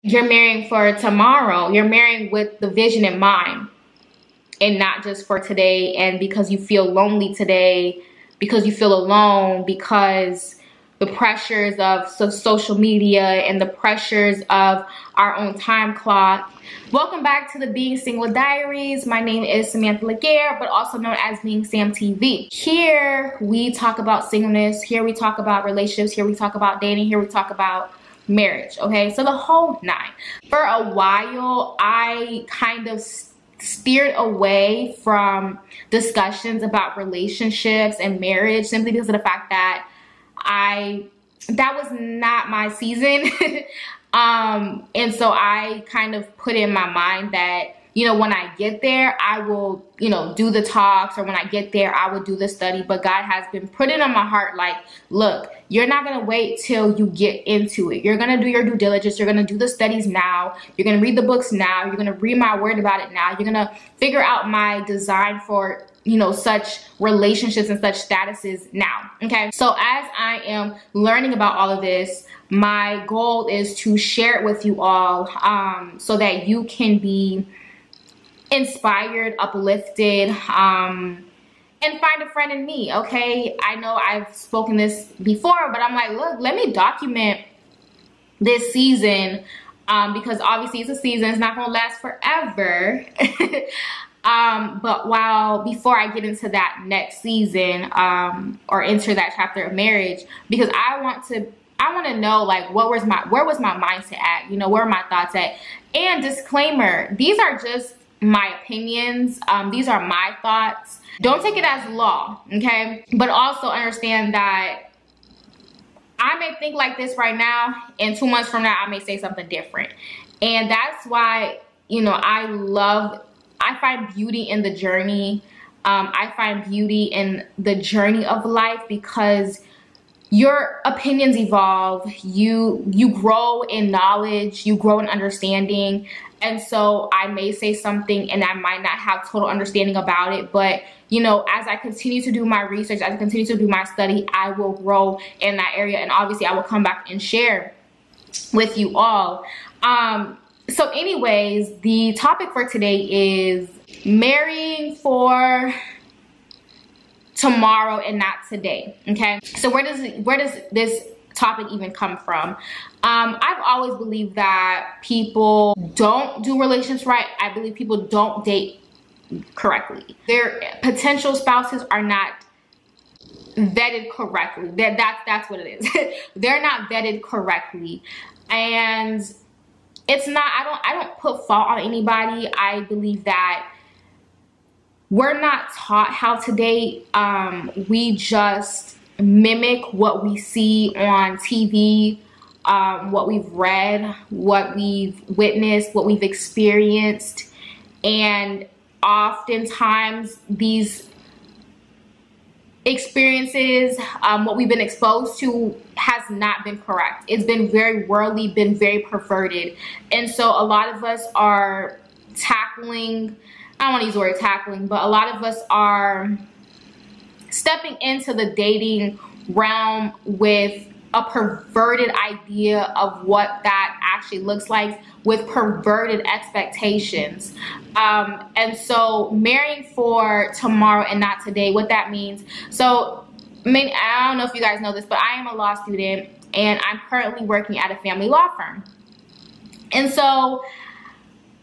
you're marrying for tomorrow. You're marrying with the vision in mind and not just for today, and because you feel lonely today, because you feel alone, because the pressures of social media and the pressures of our own time clock. Welcome back to the Being Single Diaries. My name is Samantha Laguerre, but also known as Being Sam TV. Here we talk about singleness. Here we talk about relationships. Here we talk about dating. Here we talk about marriage. Okay, so the whole nine. For a while, I kind of steered away from discussions about relationships and marriage simply because of the fact that that was not my season. And so I kind of put in my mind that, you know, when I get there, I will, you know, do the talks, or when I get there, I will do the study. But God has been putting on my heart, like, look, you're not going to wait till you get into it. You're going to do your due diligence. You're going to do the studies now. You're going to read the books now. You're going to read my word about it now. You're going to figure out my design for, you know, such relationships and such statuses now. Okay. So as I am learning about all of this, my goal is to share it with you all, so that you can be inspired, uplifted, and find a friend in me. Okay. I know I've spoken this before, but I'm like, look, let me document this season, because obviously it's a season. It's not going to last forever. But before I get into that next season, or enter that chapter of marriage, because I want to know, like, where was my mindset at? You know, where are my thoughts at? And disclaimer, these are just my opinions. These are my thoughts. Don't take it as law, okay? But also understand that I may think like this right now, and 2 months from now, I may say something different. And that's why, you know, I find beauty in the journey. I find beauty in the journey of life, because your opinions evolve. You grow in knowledge, you grow in understanding. And so I may say something and I might not have total understanding about it, but you know, as I continue to do my research, as I continue to do my study, I will grow in that area, and obviously I will come back and share with you all. So anyways, the topic for today is marrying for tomorrow and not today. Okay, so where does this topic even come from? I've always believed that people don't do relationships right. I believe people don't date correctly. Their potential spouses are not vetted correctly. That's what it is. They're not vetted correctly, and it's not, I don't put fault on anybody. I believe that we're not taught how to date. We just mimic what we see on TV, what we've read, what we've witnessed, what we've experienced. And oftentimes these experiences, what we've been exposed to, has not been correct. It's been very worldly, been very perverted. And so a lot of us are tackling, I don't want to use the word tackling, but a lot of us are stepping into the dating realm with a perverted idea of what that actually looks like, with perverted expectations. And so marrying for tomorrow and not today, what that means. So, I don't know if you guys know this, but I am a law student and I'm currently working at a family law firm. And so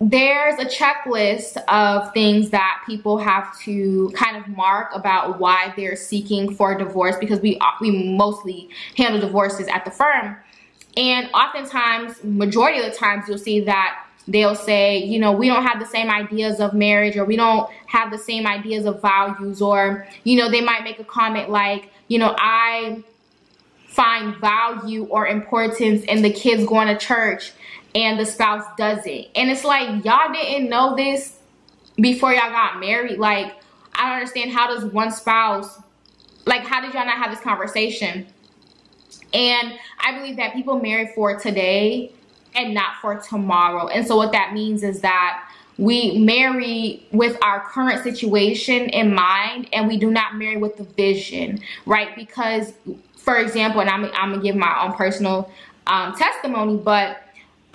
there's a checklist of things that people have to kind of mark about why they're seeking for divorce, because we mostly handle divorces at the firm. And oftentimes, majority of the times, you'll see that they'll say, you know, we don't have the same ideas of marriage, or we don't have the same ideas of values, or, you know, they might make a comment like, you know, I find value or importance in the kids going to church and the spouse doesn't. And it's like, y'all didn't know this before y'all got married. Like, I don't understand, how does one spouse, like, how did y'all not have this conversation? And I believe that people marry for today and not for tomorrow. And so what that means is that we marry with our current situation in mind, and we do not marry with the vision, right? Because, for example, and I'm gonna give my own personal testimony, but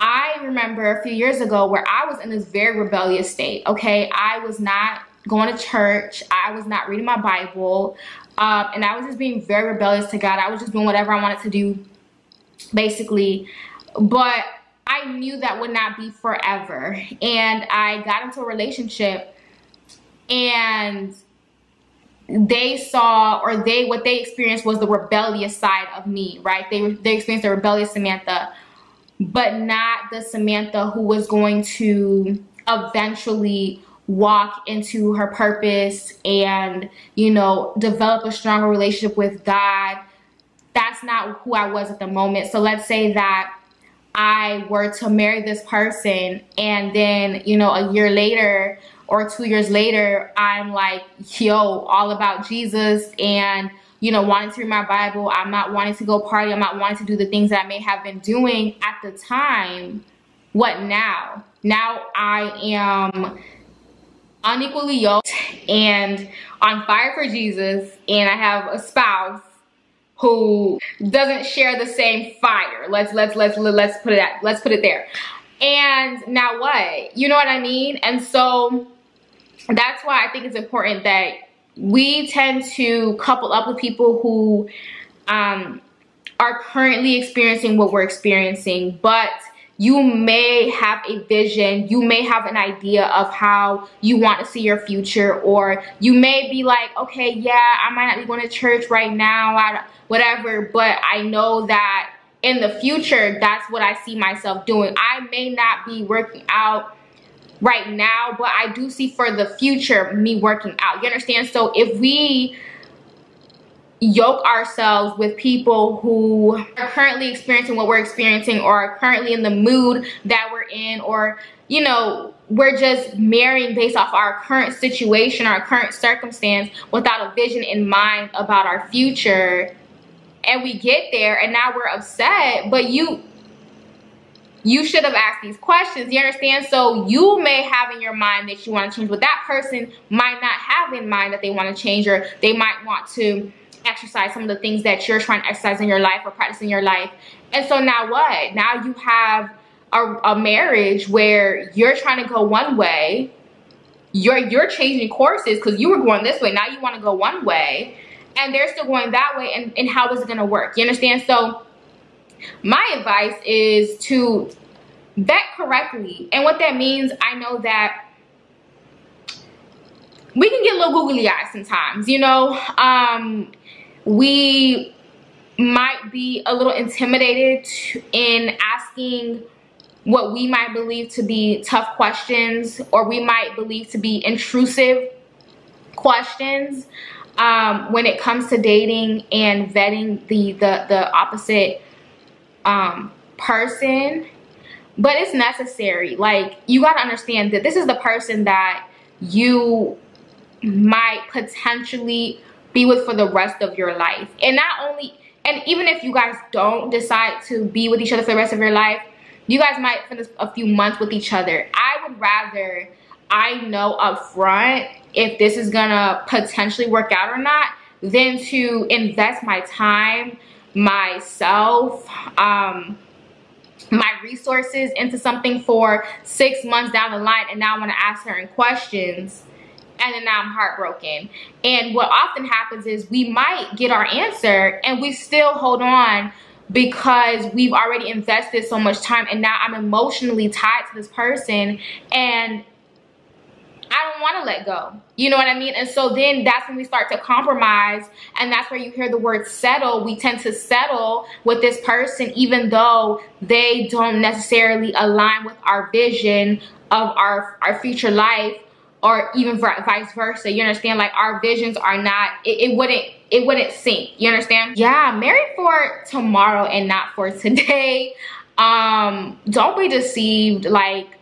I remember a few years ago where I was in this very rebellious state, okay? I was not going to church. I was not reading my Bible. And I was just being very rebellious to God. I was just doing whatever I wanted to do, basically. But I knew that would not be forever. And I got into a relationship, and they saw, or what they experienced was the rebellious side of me, right? They experienced the rebellious Samantha, but not the Samantha who was going to eventually walk into her purpose and, you know, develop a stronger relationship with God. That's not who I was at the moment. So let's say that I were to marry this person, and then, you know, a year later or 2 years later, I'm like, yo, all about Jesus, and, you know, wanting to read my Bible. I'm not wanting to go party. I'm not wanting to do the things that I may have been doing at the time. What now? Now I am unequally yoked and on fire for Jesus, and I have a spouse who doesn't share the same fire. Let's put it there. And now what? You know what I mean? And so that's why I think it's important that we tend to couple up with people who are currently experiencing what we're experiencing, but you may have a vision, you may have an idea of how you want to see your future, or you may be like, okay, yeah, I might not be going to church right now, whatever, but I know that in the future, that's what I see myself doing. I may not be working out right now, but I do see for the future me working out. You understand? So if we yoke ourselves with people who are currently experiencing what we're experiencing, or are currently in the mood that we're in, or, you know, we're just marrying based off our current situation, our current circumstance, without a vision in mind about our future, and we get there and now we're upset, but you should have asked these questions. You understand? So you may have in your mind that you want to change, but that person might not have in mind that they want to change, or they might want to exercise some of the things that you're trying to exercise in your life or practice in your life. And so now what? Now you have a marriage where you're trying to go one way, you're changing courses because you were going this way, now you want to go one way, and they're still going that way, and how is it going to work? You understand? So my advice is to vet correctly. And what that means, I know that we can get a little googly eyes sometimes, you know. We might be a little intimidated in asking what we might believe to be tough questions, or we might believe to be intrusive questions when it comes to dating and vetting the opposite person. But it's necessary. Like, you got to understand that this is the person that you might potentially be with for the rest of your life. And even if you guys don't decide to be with each other for the rest of your life, you guys might finish a few months with each other. I would rather I know up front if this is gonna potentially work out or not, than to invest my time, myself, my resources into something for 6 months down the line, and now I want to ask certain questions, and then now I'm heartbroken. And what often happens is we might get our answer and we still hold on because we've already invested so much time, and now I'm emotionally tied to this person and I don't want to let go. You know what I mean? And so then that's when we start to compromise, and that's where you hear the word settle. We tend to settle with this person even though they don't necessarily align with our vision of our future life, or even vice versa. You understand? Like, our visions are not, it wouldn't sync. You understand? Yeah, married for tomorrow and not for today. Don't be deceived. Like,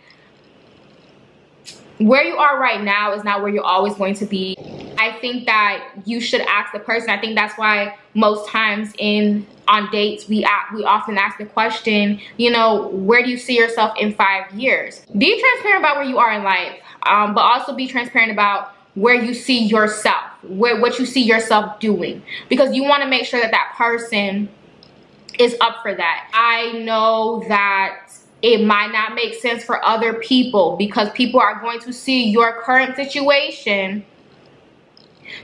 where you are right now is not where you're always going to be. I think that you should ask the person. I think that's why most times on dates we often ask the question, you know, where do you see yourself in 5 years? Be transparent about where you are in life, but also be transparent about where you see yourself, what you see yourself doing, because you want to make sure that that person is up for that. I know that It might not make sense for other people because people are going to see your current situation,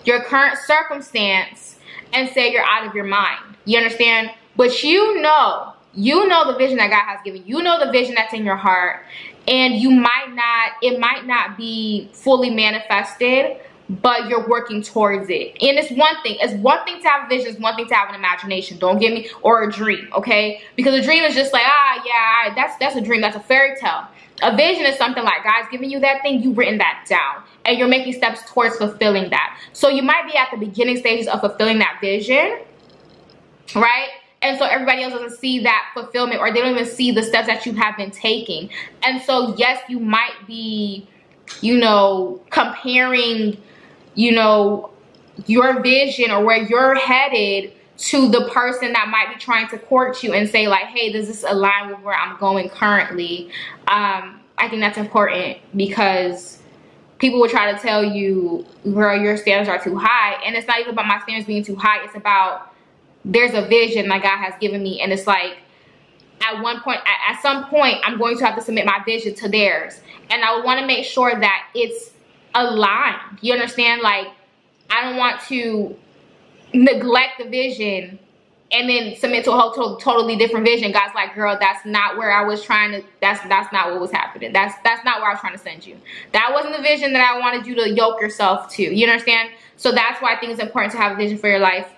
your current circumstance, and say you're out of your mind. You understand? But you know the vision that God has given you. You know the vision that's in your heart, and it might not be fully manifested, but you're working towards it. And it's one thing to have a vision, it's one thing to have an imagination, don't get me, or a dream, okay? Because a dream is just like, that's a dream, that's a fairy tale. A vision is something like God's giving you that thing, you've written that down, and you're making steps towards fulfilling that. So you might be at the beginning stages of fulfilling that vision, right? And so everybody else doesn't see that fulfillment, or they don't even see the steps that you have been taking. And so yes, you might be, comparing, your vision or where you're headed to the person that might be trying to court you and say like, hey, does this align with where I'm going currently? I think that's important because people will try to tell you, girl, your standards are too high. And it's not even about my standards being too high. It's about there's a vision that God has given me. And it's like at some point, I'm going to have to submit my vision to theirs. And I would want to make sure that it's aligned. You understand? Like, I don't want to neglect the vision and then submit to a whole totally different vision. God's like, girl, that's not where I was trying to, that's not what was happening. That's not where I was trying to send you. That wasn't the vision that I wanted you to yoke yourself to. You understand? So that's why I think it's important to have a vision for your life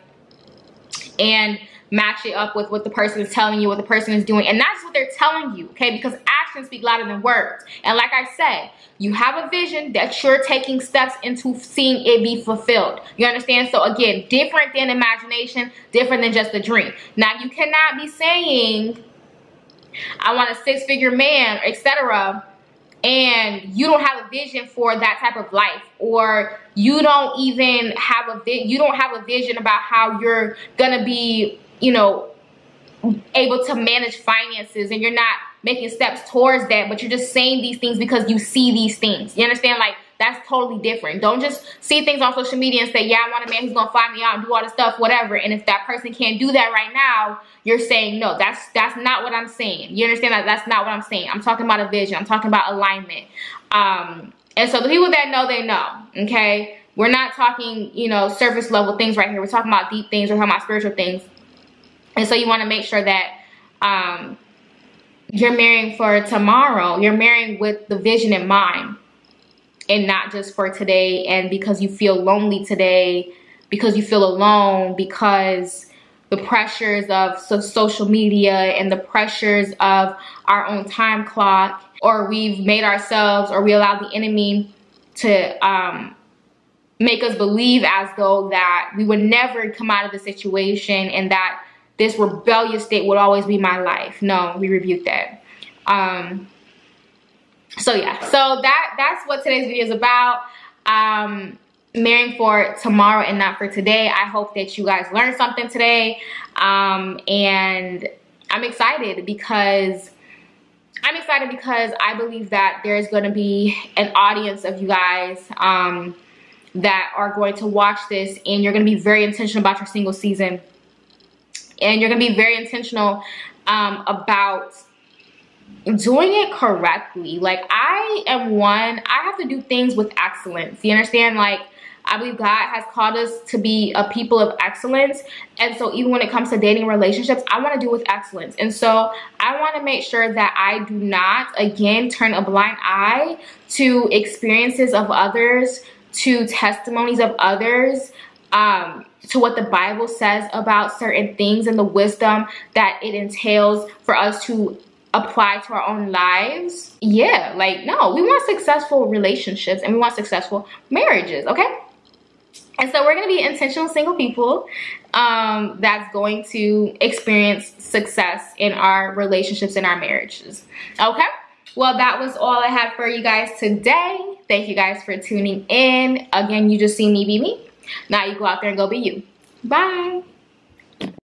and match it up with what the person is telling you, what the person is doing. And that's what they're telling you, okay? Because actions speak louder than words. And like I said, you have a vision that you're taking steps into seeing it be fulfilled. You understand? So again, different than imagination, different than just a dream. Now, you cannot be saying, I want a 6-figure man, etc., and you don't have a vision for that type of life, or you don't even have a vision about how you're gonna be, able to manage finances, and you're not making steps towards that, but you're just saying these things because you see these things. You understand? Like, that's totally different. Don't just see things on social media and say, yeah, I want a man who's gonna fly me out and do all this stuff, whatever. And if that person can't do that right now, you're saying, no, that's not what I'm saying. You understand that? That's not what I'm saying. I'm talking about a vision. I'm talking about alignment. And so the people that know, they know, okay? We're not talking, surface level things right here. We're talking about deep things. We're talking about spiritual things. And so you want to make sure that you're marrying for tomorrow. You're marrying with the vision in mind, and not just for today. And because you feel lonely today, because you feel alone, because the pressures of social media and the pressures of our own time clock, or we've made ourselves, or we allow the enemy to make us believe as though that we would never come out of the situation and that this rebellious state would always be my life. No, we rebuke that. So yeah, so that's what today's video is about. Marrying for tomorrow and not for today. I hope that you guys learned something today. And I'm excited because I believe that there's going to be an audience of you guys that are going to watch this, and you're going to be very intentional about your single season. And you're going to be very intentional about doing it correctly. Like, I have to do things with excellence. You understand? Like, I believe God has called us to be a people of excellence. And so even when it comes to dating relationships, I want to do with excellence. And so I want to make sure that I do not, again, turn a blind eye to experiences of others, to testimonies of others, to what the Bible says about certain things and the wisdom that it entails for us to apply to our own lives. Yeah, like, no, we want successful relationships and we want successful marriages, okay? And so we're going to be intentional single people that's going to experience success in our relationships and our marriages, okay? Well, that was all I had for you guys today. Thank you guys for tuning in. Again, you just see me be me. Now you go out there and go be you. Bye.